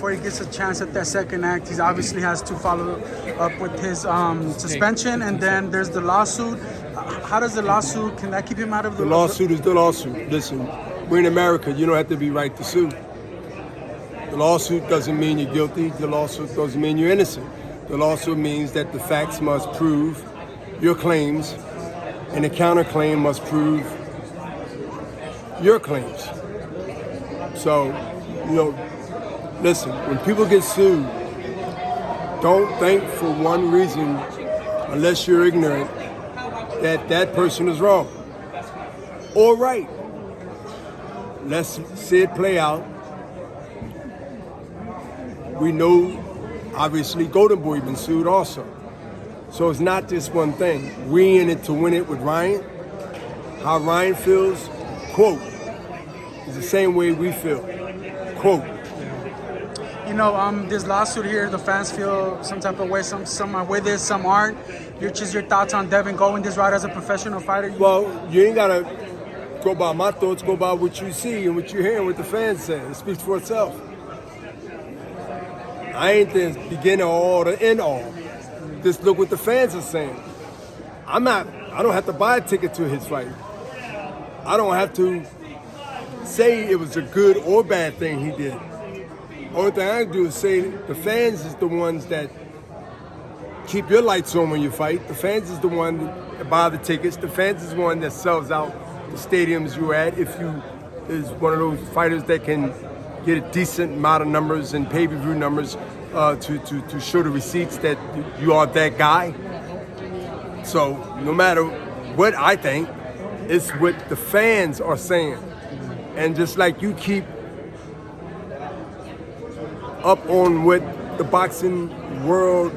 before he gets a chance at that second act. He obviously has to follow up with his suspension, and then there's the lawsuit. How does the lawsuit, can that keep him out of the... The lawsuit is the lawsuit. Listen, we're in America. You don't have to be right to sue. The lawsuit doesn't mean you're guilty. The lawsuit doesn't mean you're innocent. The lawsuit means that the facts must prove your claims, and the counterclaim must prove your claims. So, listen, when people get sued, don't think for one reason, unless you're ignorant, that that person is wrong or right. Let's see it play out. We know, obviously, Golden Boy been sued also. So it's not just one thing. We in it to win it with Ryan. How Ryan feels, quote, is the same way we feel, quote. This lawsuit here, the fans feel some type of way. Some are with it, some aren't. Just your thoughts on Devin going this route as a professional fighter? Well, you ain't gotta go by my thoughts. Go by what you see and what you hear and what the fans say. It speaks for itself. I ain't the beginner or the end all. Just look what the fans are saying. I don't have to buy a ticket to his fight. I don't have to say it was a good or bad thing he did. Only thing I can do is say the fans is the ones that keep your lights on when you fight. The fans is the one that buy the tickets. The fans is the one that sells out the stadiums you're at. If you is one of those fighters that can get a decent amount of numbers and pay-per-view numbers to show the receipts that you are that guy. So no matter what I think, it's what the fans are saying. And just like you keep up on what the boxing world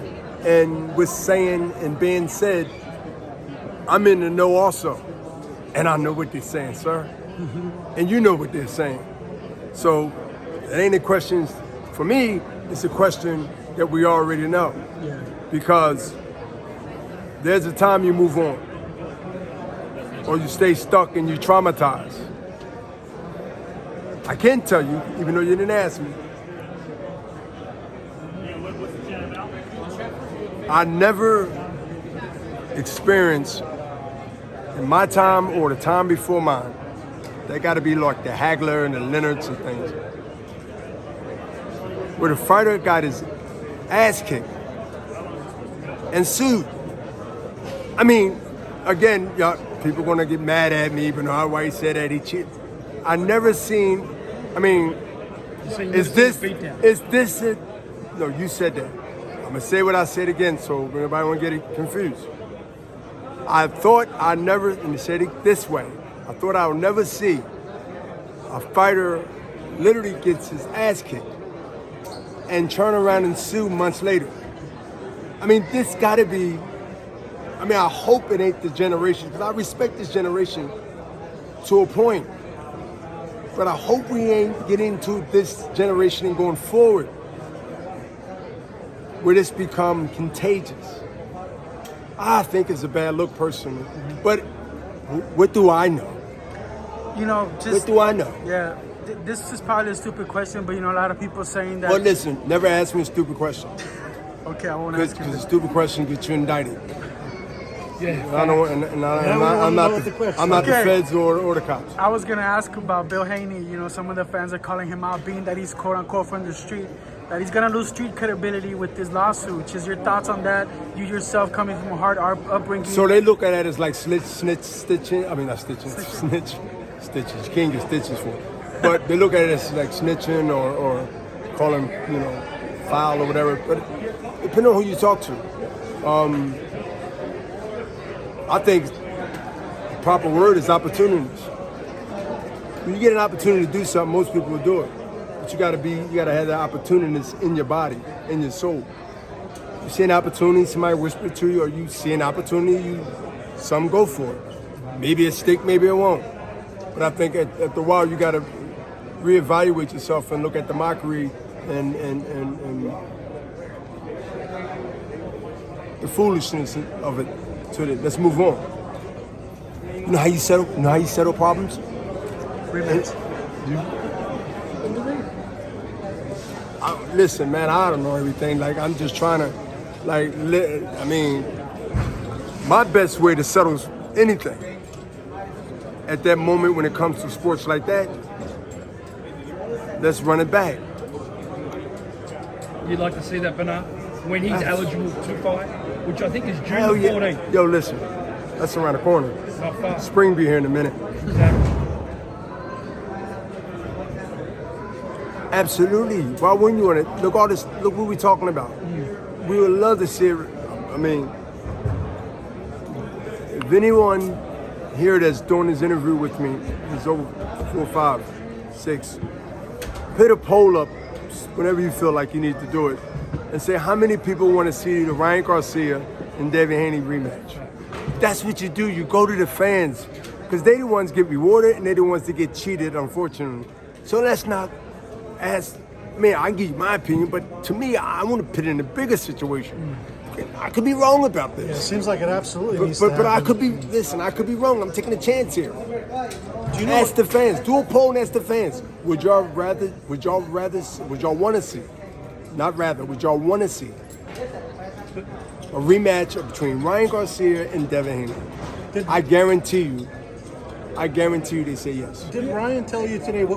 and was saying and being said, I'm in the know also. And I know what they're saying, sir. Mm-hmm. And you know what they're saying. So it ain't a question for me, it's a question that we already know. Yeah. Because there's a time you move on. Or you stay stuck and you're traumatized. I can tell you, even though you didn't ask me, I never experienced in my time or the time before mine, they got to be like the Hagler and the Leonards and things, where the fighter got his ass kicked and sued. I mean, again, y'all, people gonna get mad at me, even though why he said that he cheated. I never seen. I mean, is this it? No, you said that. I'm gonna say what I said again, so everybody won't get it confused. I thought I never, and he said it this way. I thought I would never see a fighter literally gets his ass kicked and turn around and sue months later. I mean, this gotta be. I mean, I hope it ain't the generation, because I respect this generation to a point. But I hope we ain't getting into this generation and going forward where this become contagious. I think it's a bad look personally, but what do I know? What do I know? Yeah, this is probably a stupid question, but a lot of people saying that. Well, listen, never ask me a stupid question. Okay, I won't ask you. Because a stupid question gets you indicted. Yeah, I'm not the feds or the cops. I was gonna ask about Bill Haney. Some of the fans are calling him out, being that he's quote unquote from the street, that he's gonna lose street credibility with this lawsuit. Just your thoughts on that? You yourself coming from a hard upbringing. So they look at it as like stitching. I mean, not stitching, snitch, stitches. You can't get stitches for it. But they look at it as like snitching or call him, foul or whatever. But depending on who you talk to. I think the proper word is opportunities. When you get an opportunity to do something, most people will do it. But you gotta have the opportunities in your body, in your soul. You see an opportunity, somebody whisper to you, or you see an opportunity, some go for it. Maybe it stick, maybe it won't. But I think at the while you gotta reevaluate yourself and look at the mockery and the foolishness of it. Let's move on. You know how you settle problems? Rematch. listen, man, I don't know everything. Like, I'm just trying to, like, I mean, my best way to settle anything at that moment when it comes to sports like that, let's run it back. You'd like to see that, Bernard, when he's eligible to fight, which I think is June Hell yeah. 14th. Yo, listen, that's around the corner. Not far. Spring be here in a minute. Exactly. Absolutely. Why wouldn't you want it? Look all this. Look what we're talking about. We would love to see it. I mean, if anyone here that's doing this interview with me is over 4, 5, 6, put a poll up whenever you feel like you need to do it, and say how many people want to see the Ryan Garcia and Devin Haney rematch. That's what you do. You go to the fans, because they the ones get rewarded and they the ones that get cheated, unfortunately. So let's not ask. Man, I can give you my opinion, but to me, I want to put it in a bigger situation. I could be wrong about this. Yeah, it seems like it absolutely needs But to happen. I could be. Listen, I could be wrong. I'm taking a chance here. Do you know Ask the fans. Do a poll and ask the fans. Would y'all want to see? Not rather. Would y'all want to see a rematch between Ryan Garcia and Devin Haney? I guarantee you they say yes. Did Ryan tell you today what